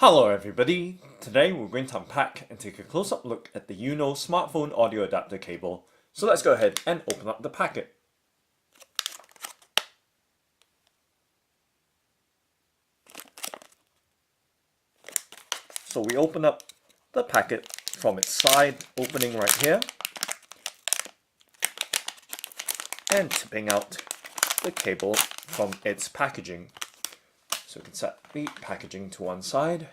Hello everybody! Today we're going to unpack and take a close-up look at the UNOOE smartphone audio adapter cable. So let's go ahead and open up the packet. So we open up the packet from its side, opening right here, and tipping out the cable from its packaging. So we can set the packaging to one side,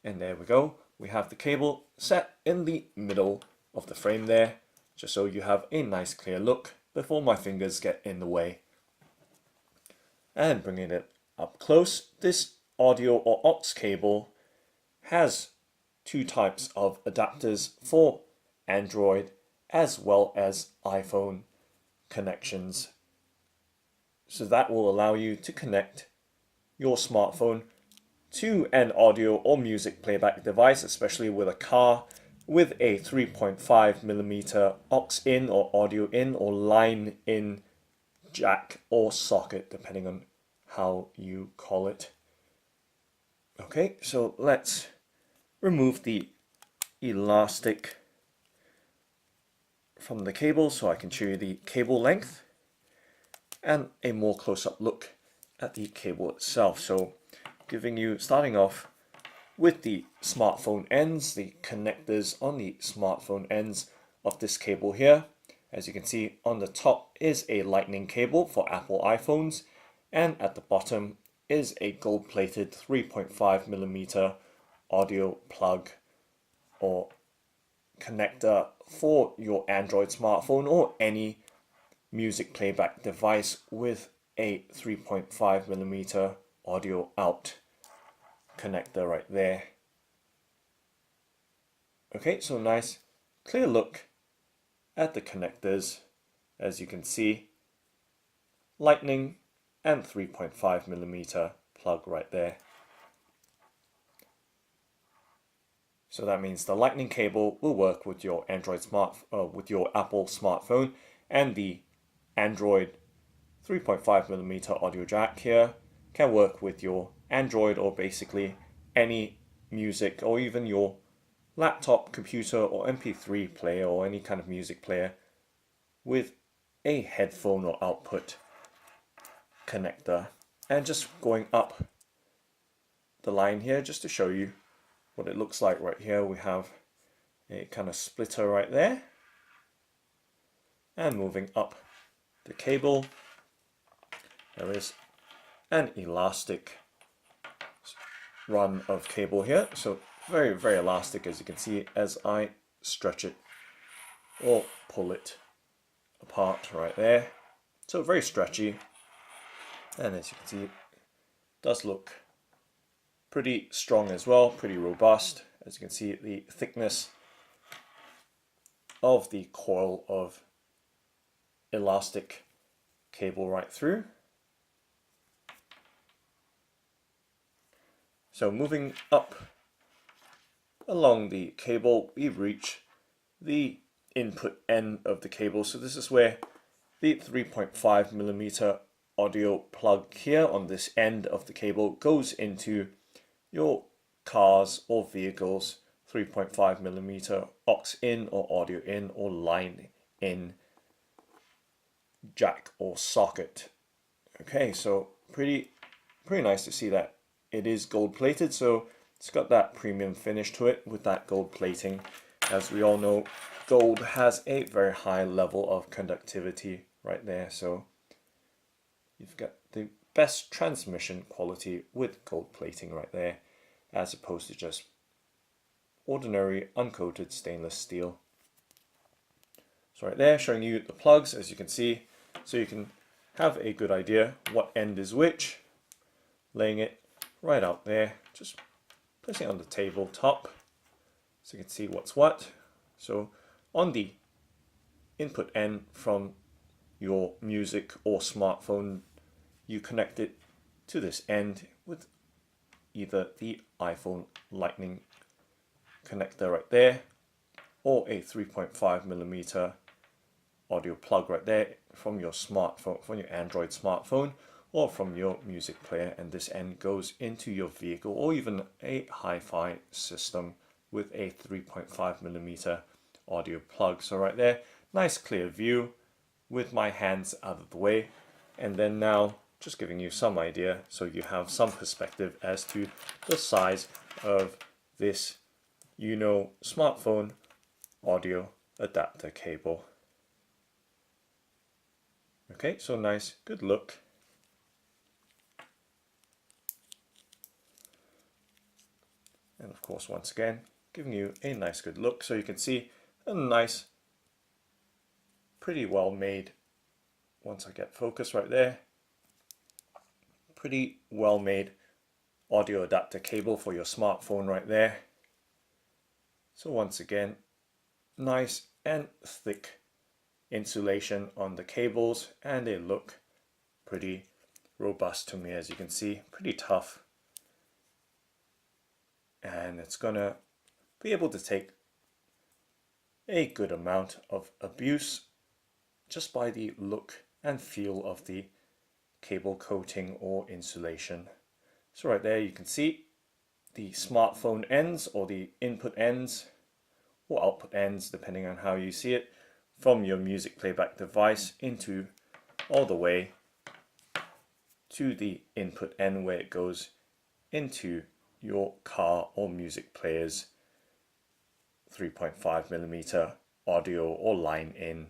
and there we go. We have the cable set in the middle of the frame there, just so you have a nice clear look before my fingers get in the way. And bringing it up close, this audio or aux cable has two types of adapters for Android as well as iPhone connections. So that will allow you to connect your smartphone to an audio or music playback device, especially with a car with a 3.5mm aux in or audio in or line in jack or socket, depending on how you call it. Okay, so let's remove the elastic from the cable so I can show you the cable length and a more close-up look at the cable itself. So starting off with the smartphone ends, the connectors on the smartphone ends of this cable here. As you can see, on the top is a lightning cable for Apple iPhones, and at the bottom is a gold-plated 3.5mm audio plug or connector for your Android smartphone or any music playback device with a 3.5mm audio out connector right there. Okay, so nice clear look at the connectors. As you can see, lightning and 3.5mm plug right there. So that means the lightning cable will work with your with your Apple smartphone, and the Android 3.5mm audio jack here can work with your Android or basically any music or even your laptop, computer or MP3 player or any kind of music player with a headphone or output connector. And just going up the line here just to show you what it looks like right here, we have a kind of splitter right there, and moving up the cable there is an elastic run of cable here, so very elastic, as you can see as I stretch it or pull it apart right there. So very stretchy, and as you can see it does look pretty strong as well, pretty robust. As you can see, the thickness of the coil of elastic cable right through. So moving up along the cable, we reach the input end of the cable. So this is where the 3.5mm audio plug here on this end of the cable goes into your cars or vehicles 3.5mm aux in or audio in or line in jack or socket. Okay, so pretty nice to see that it is gold plated, so it's got that premium finish to it with that gold plating. As we all know, gold has a very high level of conductivity right there, so you've got the best transmission quality with gold plating right there, as opposed to just ordinary uncoated stainless steel. So right there, showing you the plugs, as you can see, so you can have a good idea what end is which, laying it right out there, just placing it on the tabletop so you can see what's what. So on the input end from your music or smartphone, you connect it to this end with either the iPhone lightning connector right there or a 3.5mm audio plug right there from your smartphone, from your Android smartphone, or from your music player, and this end goes into your vehicle or even a hi-fi system with a 3.5mm audio plug. So right there, nice clear view with my hands out of the way, and then now just giving you some idea so you have some perspective as to the size of this UNOOE smartphone audio adapter cable. Okay, so nice, good look. And of course, once again, giving you a nice good look so you can see a nice, pretty well made, once I get focus right there, pretty well made audio adapter cable for your smartphone right there. So once again, nice and thick insulation on the cables, and they look pretty robust to me, as you can see, pretty tough. And it's gonna be able to take a good amount of abuse just by the look and feel of the cable coating or insulation. So right there you can see the smartphone ends, or the input ends or output ends depending on how you see it, from your music playback device into all the way to the input end where it goes into your car or music player's 3.5mm audio or line in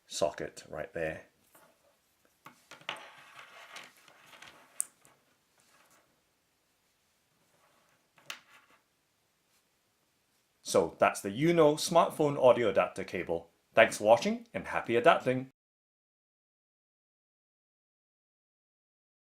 socket right there. So that's the UNOOE smartphone audio adapter cable. Thanks for watching and happy adapting!